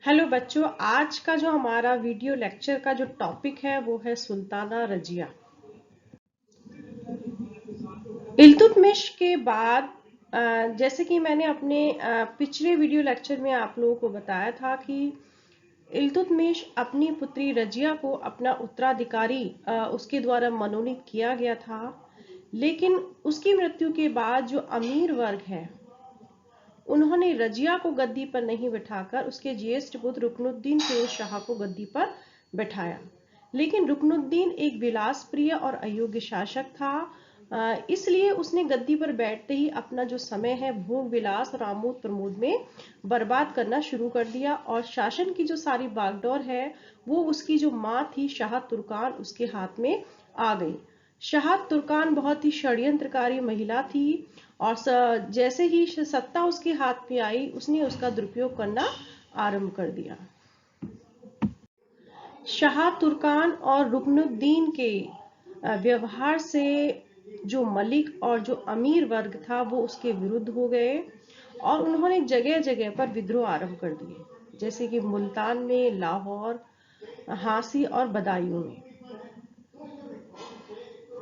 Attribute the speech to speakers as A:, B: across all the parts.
A: Hello बच्चों, आज का जो हमारा वीडियो लेक्चर का जो टॉपिक है वो है सुल्ताना रजिया। इल्तुतमिश के बाद जैसे कि मैंने अपने पिछले वीडियो लेक्चर में आप लोगों को बताया था कि इल्तुतमिश अपनी पुत्री रजिया को अपना उत्तराधिकारी उसके द्वारा मनोनीत किया गया था। लेकिन उसकी मृत्यु के बाद जो अमीर वर्ग है उन्होंने रजिया को गद्दी पर नहीं बिठाकर उसके ज्येष्ठ पुत्र रुकनुद्दीन फिरोज शाह को गद्दी पर बैठाया। लेकिन रुकनुद्दीन एक विलासप्रिय और अयोग्य शासक था, इसलिए उसने गद्दी पर बैठते ही अपना जो समय है भोग विलास और आमोद प्रमोद में बर्बाद करना शुरू कर दिया और शासन की जो सारी बागडोर है वो उसकी जो माँ थी शाह तुर्कान उसके हाथ में आ गई। शाह तुर्कान बहुत ही षड्यंत्रकारी महिला थी और जैसे ही सत्ता उसके हाथ में आई उसने उसका दुरुपयोग करना आरंभ कर दिया। शाह तुर्कान और रुकनुद्दीन के व्यवहार से जो मलिक और जो अमीर वर्ग था वो उसके विरुद्ध हो गए और उन्होंने जगह जगह पर विद्रोह आरंभ कर दिए, जैसे कि मुल्तान में, लाहौर, हांसी और बदायूं में।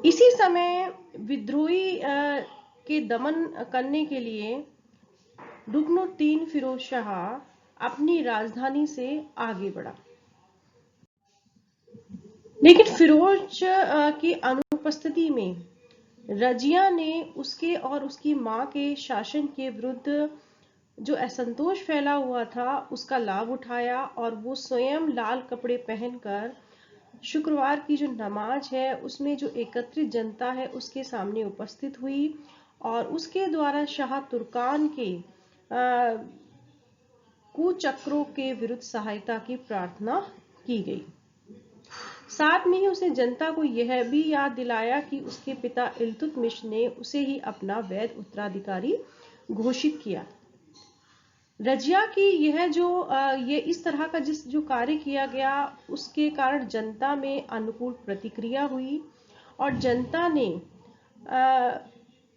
A: इसी समय विद्रोही के दमन करने के लिए रुकनुद्दीन फिरोज शाह अपनी राजधानी से आगे बढ़ा। लेकिन फिरोज की अनुपस्थिति में रजिया ने उसके और उसकी मां के शासन के विरुद्ध जो असंतोष फैला हुआ था उसका लाभ उठाया और वो स्वयं लाल कपड़े पहनकर शुक्रवार की जो नमाज है उसमें जो एकत्रित जनता है उसके सामने उपस्थित हुई और उसके द्वारा शाह तुर्कान के कुचक्रों के विरुद्ध सहायता की प्रार्थना की गई। साथ में ही उसने जनता को यह भी याद दिलाया कि उसके पिता इल्तुतमिश ने उसे ही अपना वैध उत्तराधिकारी घोषित किया। रजिया की यह जो ये इस तरह का जो कार्य किया गया उसके कारण जनता में अनुकूल प्रतिक्रिया हुई और जनता ने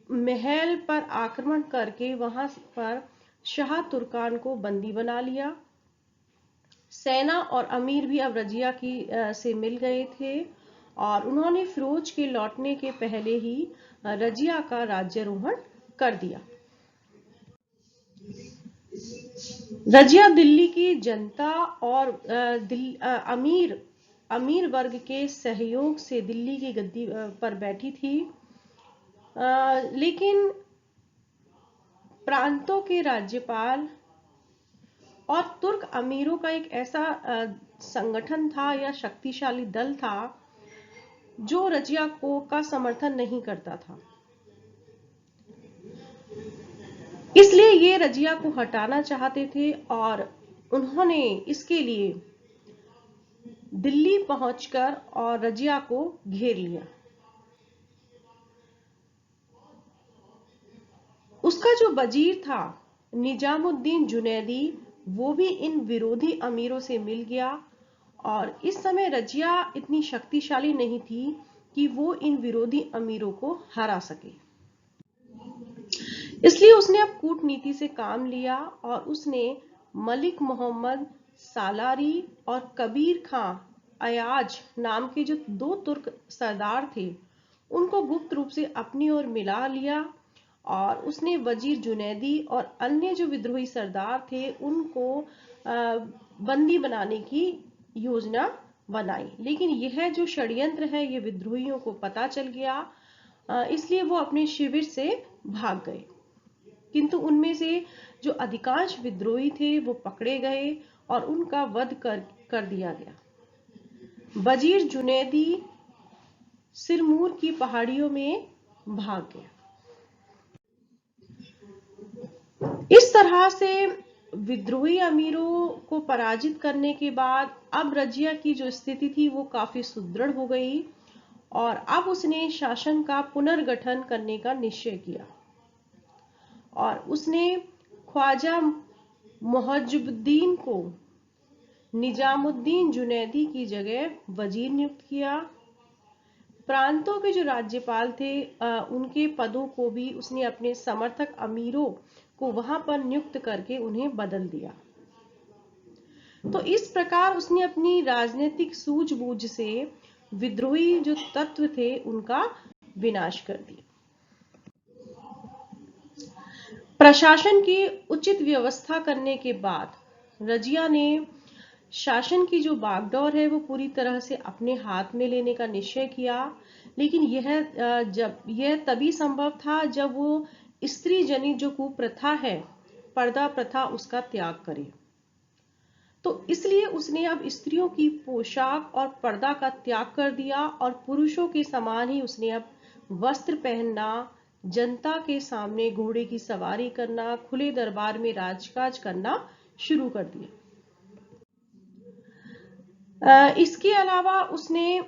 A: महल पर आक्रमण करके वहां पर शाह तुर्कान को बंदी बना लिया। सेना और अमीर भी अब रजिया की से मिल गए थे और उन्होंने फिरोज के लौटने के पहले ही रजिया का राज्यारोहण कर दिया। रजिया दिल्ली की जनता और अमीर वर्ग के सहयोग से दिल्ली की गद्दी पर बैठी थी, लेकिन प्रांतों के राज्यपाल और तुर्क अमीरों का एक ऐसा संगठन था या शक्तिशाली दल था जो रजिया को का समर्थन नहीं करता था। इसलिए ये रजिया को हटाना चाहते थे और उन्होंने इसके लिए दिल्ली पहुंचकर और रजिया को घेर लिया। उसका जो वजीर था निजामुद्दीन जुनैदी वो भी इन विरोधी अमीरों से मिल गया और इस समय रजिया इतनी शक्तिशाली नहीं थी कि वो इन विरोधी अमीरों को हरा सके। इसलिए उसने अब कूटनीति से काम लिया और उसने मलिक मोहम्मद सालारी और कबीर खां अयाज नाम के जो दो तुर्क सरदार थे उनको गुप्त रूप से अपनी ओर मिला लिया और उसने वजीर जुनैदी और अन्य जो विद्रोही सरदार थे उनको बंदी बनाने की योजना बनाई। लेकिन यह जो षड्यंत्र है ये विद्रोहियों को पता चल गया, इसलिए वो अपने शिविर से भाग गए। किंतु उनमें से जो अधिकांश विद्रोही थे वो पकड़े गए और उनका वध कर दिया गया। वजीर जुनैदी सिरमूर की पहाड़ियों में भाग गया। इस तरह से विद्रोही अमीरों को पराजित करने के बाद अब रजिया की जो स्थिति थी वो काफी सुदृढ़ हो गई और अब उसने शासन का पुनर्गठन करने का निश्चय किया और उसने ख्वाजा मुहज्जुबुद्दीन को निजामुद्दीन जुनैदी की जगह वजीर नियुक्त किया। प्रांतों के जो राज्यपाल थे उनके पदों को भी उसने अपने समर्थक अमीरों को वहां पर नियुक्त करके उन्हें बदल दिया। तो इस प्रकार उसने अपनी राजनीतिक सूझबूझ से विद्रोही जो तत्व थे उनका विनाश कर दिया। प्रशासन की उचित व्यवस्था करने के बाद रजिया ने शासन की जो बागडोर है वो पूरी तरह से अपने हाथ में लेने का निश्चय किया, लेकिन यह तभी संभव था जब वो स्त्री जनित जो कुप्रथा है, पर्दा प्रथा, उसका त्याग करे। तो इसलिए उसने अब स्त्रियों की पोशाक और पर्दा का त्याग कर दिया और पुरुषों के समान ही उसने अब वस्त्र पहनना, जनता के सामने घोड़े की सवारी करना, खुले दरबार में राजकाज करना शुरू कर दिया। इसके अलावा उसने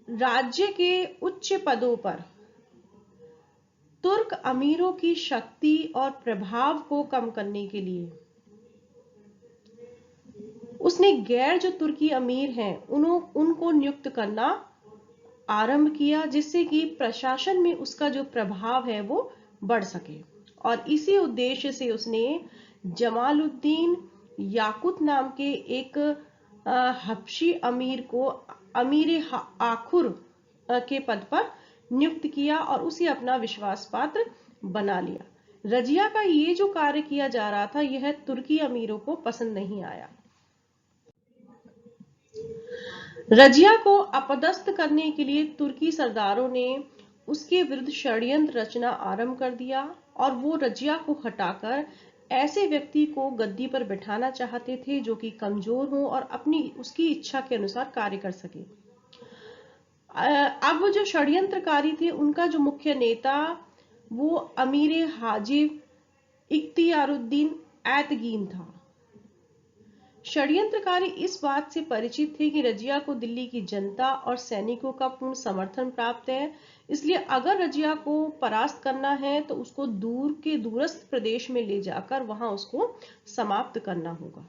A: राज्य के उच्च पदों पर तुर्क अमीरों की शक्ति और प्रभाव को कम करने के लिए उसने गैर जो तुर्की अमीर हैं उनको नियुक्त करना आरंभ किया, जिससे कि प्रशासन में उसका जो प्रभाव है वो बढ़ सके। और इसी उद्देश्य से उसने जमालुद्दीन याकुत नाम के एक हबशी अमीर को अमीर आखुर के पद पर नियुक्त किया और उसे अपना विश्वास पात्र बना लिया। रजिया का ये जो कार्य किया जा रहा था यह तुर्की अमीरों को पसंद नहीं आया। रजिया को अपदस्थ करने के लिए तुर्की सरदारों ने उसके विरुद्ध षड्यंत्र रचना आरंभ कर दिया और वो रजिया को हटाकर ऐसे व्यक्ति को गद्दी पर बिठाना चाहते थे जो कि कमजोर हो और अपनी उसकी इच्छा के अनुसार कार्य कर सके। अब जो षड्यंत्रकारी थे उनका जो मुख्य नेता वो अमीर हाजिब इख्तियारुद्दीन ऐतगीन था। षड्यंत्रकारी इस बात से परिचित थे कि रजिया को दिल्ली की जनता और सैनिकों का पूर्ण समर्थन प्राप्त है, इसलिए अगर रजिया को परास्त करना है तो उसको दूर के दूरस्थ प्रदेश में ले जाकर वहां उसको समाप्त करना होगा।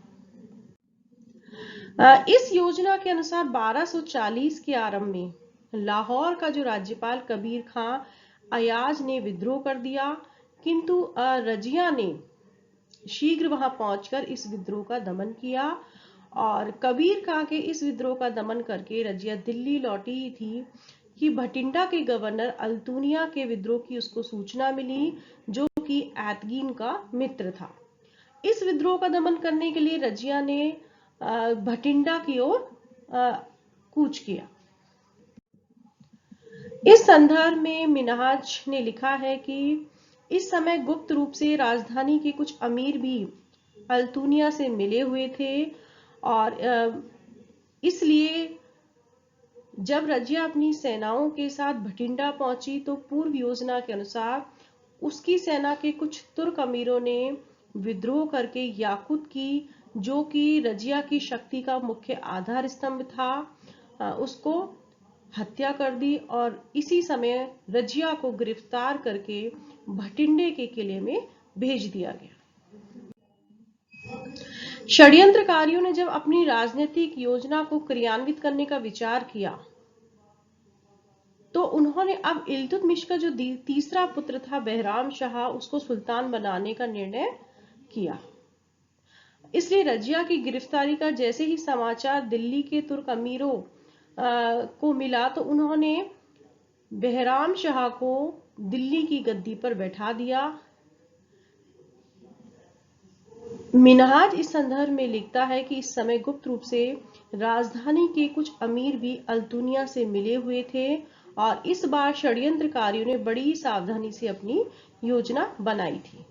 A: इस योजना के अनुसार 1240 के आरंभ में लाहौर का जो राज्यपाल कबीर खां अयाज ने विद्रोह कर दिया, किंतु रजिया ने शीघ्र वहां पहुंचकर इस विद्रोह का दमन किया और कबीर खां के इस विद्रोह का दमन करके रजिया दिल्ली लौटी थी कि भटिंडा के गवर्नर अल्तुनिया के विद्रोह की उसको सूचना मिली, जो कि ऐतगीन का मित्र था। इस विद्रोह का दमन करने के लिए रजिया ने भटिंडा की ओर कूच किया। इस संदर्भ में मिनहाज ने लिखा है कि इस समय गुप्त रूप से राजधानी के कुछ अमीर भी अल्तुनिया से मिले हुए थे और इसलिए जब रजिया अपनी सेनाओं के साथ भटिंडा पहुंची तो पूर्व योजना के अनुसार उसकी सेना के कुछ तुर्क अमीरों ने विद्रोह करके याकुत की, जो कि रजिया की शक्ति का मुख्य आधार स्तंभ था, उसको हत्या कर दी और इसी समय रजिया को गिरफ्तार करके भटिंडे के किले में भेज दिया गया। षड्यंत्रकारियों ने जब अपनी राजनीतिक योजना को क्रियान्वित करने का विचार किया तो उन्होंने अब इल्तुतमिश का जो तीसरा पुत्र था बहराम शाह, उसको सुल्तान बनाने का निर्णय किया। इसलिए रजिया की गिरफ्तारी का जैसे ही समाचार दिल्ली के तुर्क अमीरों को मिला तो उन्होंने बहराम शाह को दिल्ली की गद्दी पर बैठा दिया। मिनहाज इस संदर्भ में लिखता है कि इस समय गुप्त रूप से राजधानी के कुछ अमीर भी अल्तुनिया से मिले हुए थे और इस बार षड्यंत्रकारियों ने बड़ी सावधानी से अपनी योजना बनाई थी।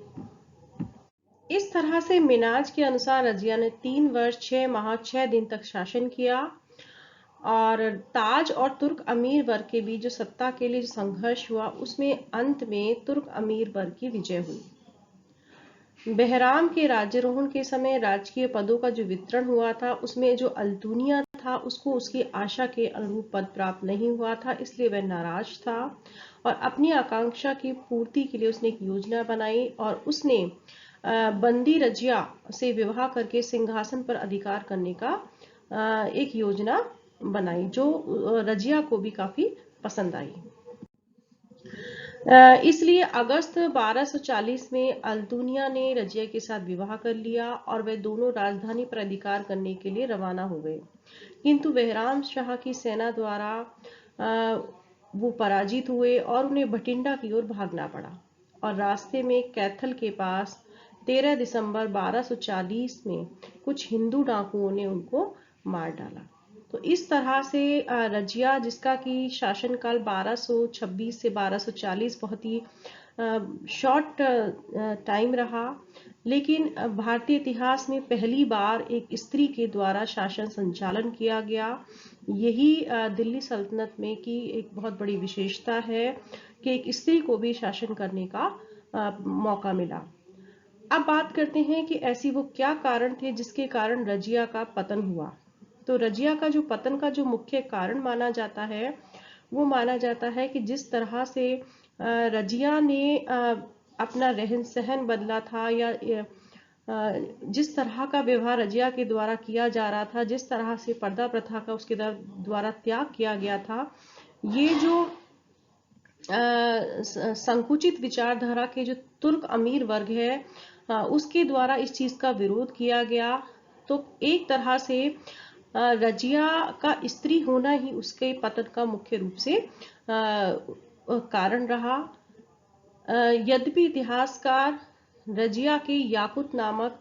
A: इस तरह से मिनहाज के अनुसार रजिया ने 3 वर्ष 6 माह 6 दिन तक शासन किया और ताज और तुर्क अमीर वर्ग के बीच जो सत्ता के लिए जो संघर्ष हुआ उसमें अंत में तुर्क अमीर वर्ग की विजय हुई। बहराम के राज्यारोहण के समय राजकीय पदों का जो वितरण हुआ था उसमें जो अल्तुनिया था उसको उसकी आशा के अनुरूप पद प्राप्त नहीं हुआ था, इसलिए वह नाराज था और अपनी आकांक्षा की पूर्ति के लिए उसने एक योजना बनाई और उसने बंदी रजिया से विवाह करके सिंहासन पर अधिकार करने का एक योजना बनाई, जो रजिया को भी काफी पसंद आई। इसलिए अगस्त 1240 में अल्तुनिया ने रजिया के साथ विवाह कर लिया और वे दोनों राजधानी पर अधिकार करने के लिए रवाना हो गए। किंतु बहराम शाह की सेना द्वारा वो पराजित हुए और उन्हें भटिंडा की ओर भागना पड़ा और रास्ते में कैथल के पास 13 दिसंबर 1240 में कुछ हिंदू डाकुओं ने उनको मार डाला। तो इस तरह से रजिया, जिसका कि शासनकाल 1226 से 1240 बहुत ही शॉर्ट टाइम रहा, लेकिन भारतीय इतिहास में पहली बार एक स्त्री के द्वारा शासन संचालन किया गया। यही दिल्ली सल्तनत में की एक बहुत बड़ी विशेषता है कि एक स्त्री को भी शासन करने का मौका मिला। अब बात करते हैं कि ऐसी वो क्या कारण थे जिसके कारण रजिया का पतन हुआ। तो रजिया का जो पतन का जो मुख्य कारण माना जाता है, वो माना जाता है कि जिस तरह से रजिया ने अपना रहन सहन बदला था, या जिस तरह का व्यवहार रजिया के द्वारा किया जा रहा था, जिस तरह से पर्दा प्रथा का उसके द्वारा त्याग किया गया था, ये जो संकुचित विचारधारा के जो तुर्क अमीर वर्ग है, उसके द्वारा इस चीज का विरोध किया गया। तो एक तरह से रजिया का स्त्री होना ही उसके पतन का मुख्य रूप से कारण रहा। यद्यपि इतिहासकार रजिया के याकुत नामक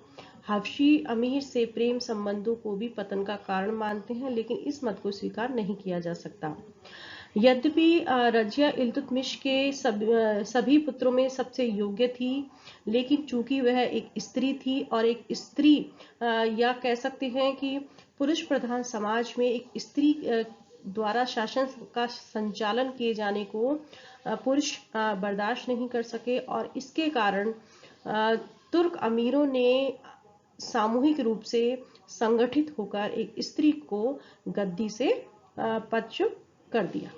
A: हबशी अमीर से प्रेम संबंधों को भी पतन का कारण मानते हैं, लेकिन इस मत को स्वीकार नहीं किया जा सकता। यद्यपि रजिया इल्तुतमिश के सभी पुत्रों में सबसे योग्य थी, लेकिन चूंकि वह एक स्त्री थी और एक स्त्री या कह सकते हैं कि पुरुष प्रधान समाज में एक स्त्री द्वारा शासन का संचालन किए जाने को पुरुष बर्दाश्त नहीं कर सके, और इसके कारण तुर्क अमीरों ने सामूहिक रूप से संगठित होकर एक स्त्री को गद्दी से पदच्युत कर दिया।